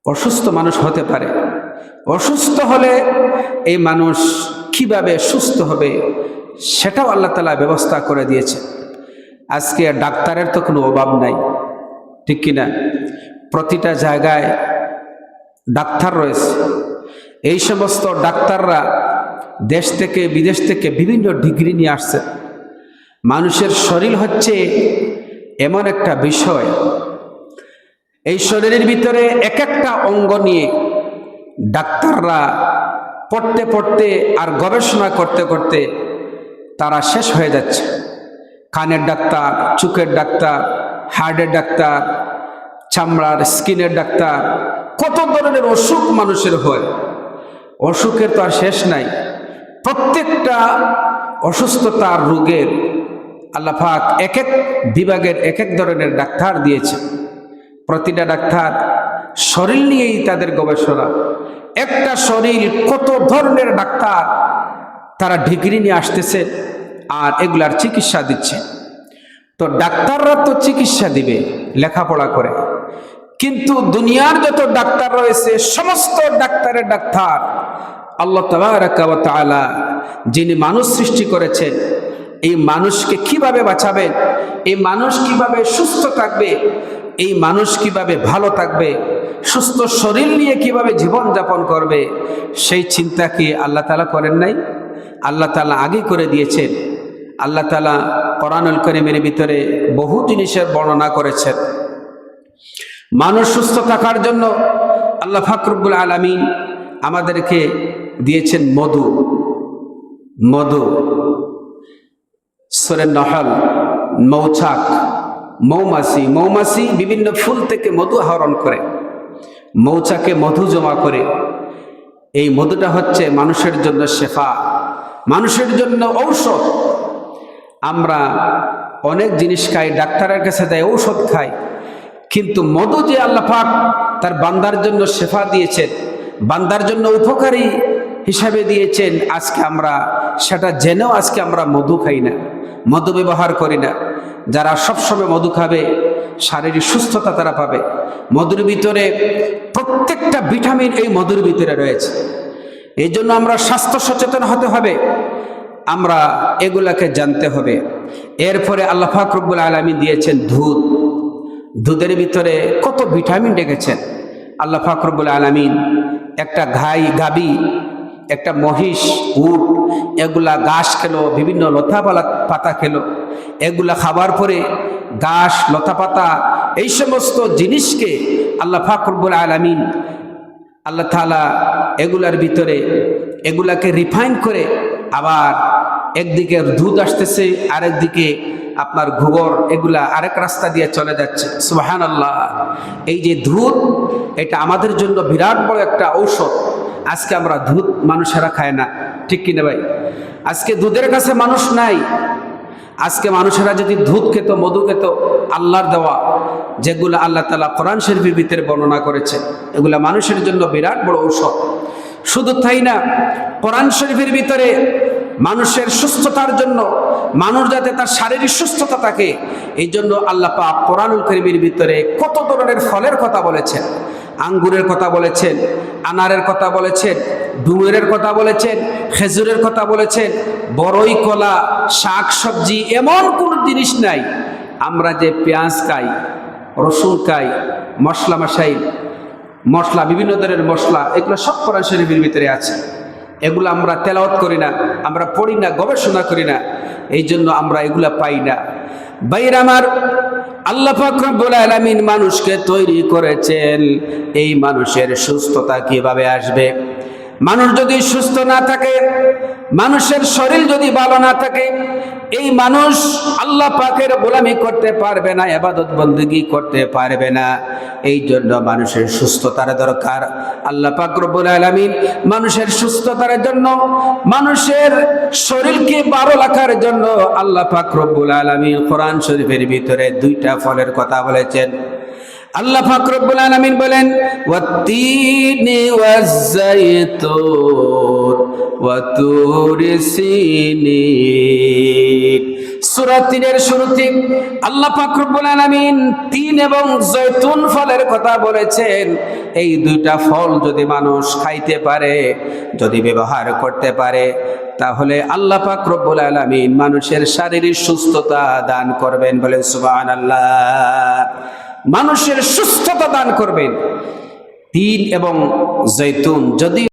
অসুস্থ মানুষ হতে পারে। অসুস্থ হলে এই মানুষ কিভাবে সুস্থ হবে সেটাও আল্লাহ তাআলা ব্যবস্থা করে দিয়েছে। আজকে ডাক্তারের তো কোনো অভাব নাই, ঠিক কিনা? প্রতিটা জায়গায় ডাক্তার রয়েছে। এই সমস্ত ডাক্তাররা দেশ থেকে বিদেশ থেকে বিভিন্ন ডিগ্রি নিয়ে আসছে। মানুষের শরীর হচ্ছে এমন একটা বিষয়, এই শরীরের ভিতরে এক একটা অঙ্গ নিয়ে ডাক্তাররা পড়তে পড়তে আর গবেষণা করতে করতে তারা শেষ হয়ে যাচ্ছে। কানের ডাক্তার, চোখের ডাক্তার, হার্টের ডাক্তার, চামড়ার স্কিনের ডাক্তার, কত ধরনের অসুখ মানুষের হয়। অসুখের তো আর শেষ নাই। প্রত্যেকটা অসুস্থতার রোগের আল্লাহ পাক এক এক বিভাগের এক এক ধরনের ডাক্তার দিয়েছে। প্রতিটা ডাক্তার শরীর নিয়েই তাদের গবেষণা। একটা শরীর কত ধরনের ডাক্তার তারা ডিগ্রি নিয়ে আসতেছে আর এগুলার চিকিৎসা দিচ্ছে। তো ডাক্তাররা তো চিকিৎসা দিবে লেখাপড়া করে, কিন্তু দুনিয়ার যত ডাক্তার রয়েছে সমস্ত ডাক্তারের ডাক্তার আল্লাহ তাবারাকা ওয়া তাআলা যিনি মানুষ সৃষ্টি করেছেন, এই মানুষকে কিভাবে বাঁচাবেন, এই মানুষ কিভাবে সুস্থ থাকবে, এই মানুষ কিভাবে ভালো থাকবে, সুস্থ শরীর নিয়ে কিভাবে জীবন যাপন করবে, সেই চিন্তা কি আল্লাহ তাআলা করেন নাই? আল্লাহ তাআলা আগে করে দিয়েছেন। আল্লাহ তাআলা কোরআনুল কারীমের ভিতরে বহু জিনিসের বর্ণনা করেছেন। মানুষ সুস্থ থাকার জন্য আল্লাহ পাক রব্বুল আলামিন আমাদেরকে দিয়েছেন মধু। মধু, সূরা নাহল, মৌচাক, মৌমাছি। মৌমাছি বিভিন্ন ফুল থেকে মধু আহরণ করে, মৌচাকে মধু জমা করে। এই মধুটা হচ্ছে মানুষের জন্য শেফা, মানুষের জন্য ঔষধ। আমরা অনেক জিনিস খাই, ডাক্তারের কাছে যাই ঔষধ খাই, কিন্তু মধু যে আল্লাহ পাক তার বান্দার জন্য শেফা দিয়েছেন, বান্দার জন্য উপকারী হিসাবে দিয়েছেন, আজকে আমরা সেটা জেনেও আজকে আমরা মধু খাই না, মধু ব্যবহার করি না। যারা সবসময় মধু খাবে শারীরিক সুস্থতা তারা পাবে। মধুর ভিতরে প্রত্যেকটা ভিটামিন এই মধুর ভিতরে রয়েছে। এই জন্য আমরা স্বাস্থ্য সচেতন হতে হবে, আমরা এগুলাকে জানতে হবে। এরপরে আল্লাহ পাক রব্বুল আলামিন দিয়েছেন দুধ। দুধের ভিতরে কত ভিটামিন রেখেছেন আল্লাহ পাক রব্বুল আলামিন। একটা গাভী, একটা মহিষ, উট, এগুলা ঘাস খেলো, বিভিন্ন লতা পাতা খেলো। এগুলা খাবার পরে ঘাস, লতা পাতা, এই সমস্ত জিনিসকে আল্লাহ পাক রব্বুল আলামিন আল্লাহ তাআলা এগুলার ভিতরে এগুলাকে রিফাইন করে আবার একদিকে দুধ আসতেছে, আরেকদিকে আপনার গোবর, এগুলা আরেক রাস্তা দিয়ে চলে যাচ্ছে। সুবহানাল্লাহ। এই যে দুধ, এটা আমাদের জন্য বিরাট বড় একটা ঔষধ। আজকে আমরা দুধ মানুষেরা খায় না, ঠিক কিনা ভাই? আজকে দুধের কাছে মানুষ নাই। আজকে মানুষেরা যদি দুধ খেত, মধু খেত, আল্লাহর দেওয়া যেগুলো আল্লাহ তাআলা কোরআন শরীফের ভিতরে বর্ণনা করেছে, এগুলা মানুষের জন্য বিরাট বড় ঔষধ। শুধু তাই না, কোরআন শরীফের ভিতরে মানুষের সুস্থতার জন্য, মানুষ যাতে তার শারীরিক সুস্থতা থাকে, এই জন্য আল্লাহ পাক কোরআনুল কারীমের ভিতরে কত ধরনের ফলের কথা বলেছেন। আঙ্গুরের কথা বলেছেন, আনারের কথা বলেছেন, ডুমুরের কথা বলেছেন, খেজুরের কথা বলেছেন, বড়ই, কলা, শাক সবজি, এমন কোন জিনিস নাই। আমরা যে পেঁয়াজ খাই, রসুন খাই, মশলা মশলা, বিভিন্ন ধরনের মশলা, এগুলো সব কোরআন শরীফের ভিতরে আছে। এগুলো আমরা তেলাওয়াত করি না, আমরা পড়ি না, গবেষণা করি না, এই জন্য আমরা এগুলা পাই না। ভাইরা আমার, আল্লাহ পাক রব্বুল আলামিন মানুষকে তৈরি করেছেন, এই মানুষের সুস্থতা কিভাবে আসবে? মানুষ যদি সুস্থ না থাকে, মানুষের শরীর যদি ভালো না থাকে, এই মানুষ আল্লাহ পাকের গোলামি করতে পারবে না, ইবাদত বندگی করতে পারবে না। এই জন্য মানুষের সুস্থতার দরকার। আল্লাহ পাক রব্বুল আলামিন মানুষের সুস্থতার জন্য, মানুষের শরীরকে ভালো রাখার জন্য আল্লাহ পাক রব্বুল আলামিন কোরআন শরীফের ভিতরে দুইটা ফলের কথা বলেছেন। আল্লাহ পাক রব্বুল আলামিন বলেন, ওয়াত-তিনি ওয়াজ-যাইতুন ওয়া তুরি সিনিন। সূরা 3 এর শুরুতে আল্লাহ পাক রব্বুল আলামিন তিন এবং জৈতুন ফলের কথা বলেছেন। এই দুইটা ফল যদি মানুষ খাইতে পারে, যদি ব্যবহার করতে পারে, তাহলে আল্লাহ পাক রব্বুল আলামিন মানুষের শারীরিক সুস্থতা দান করবেন। বলেন সুবহানাল্লাহ। মানুষের সুস্থতা দান করবেন। তিন এবং জৈতুন যদি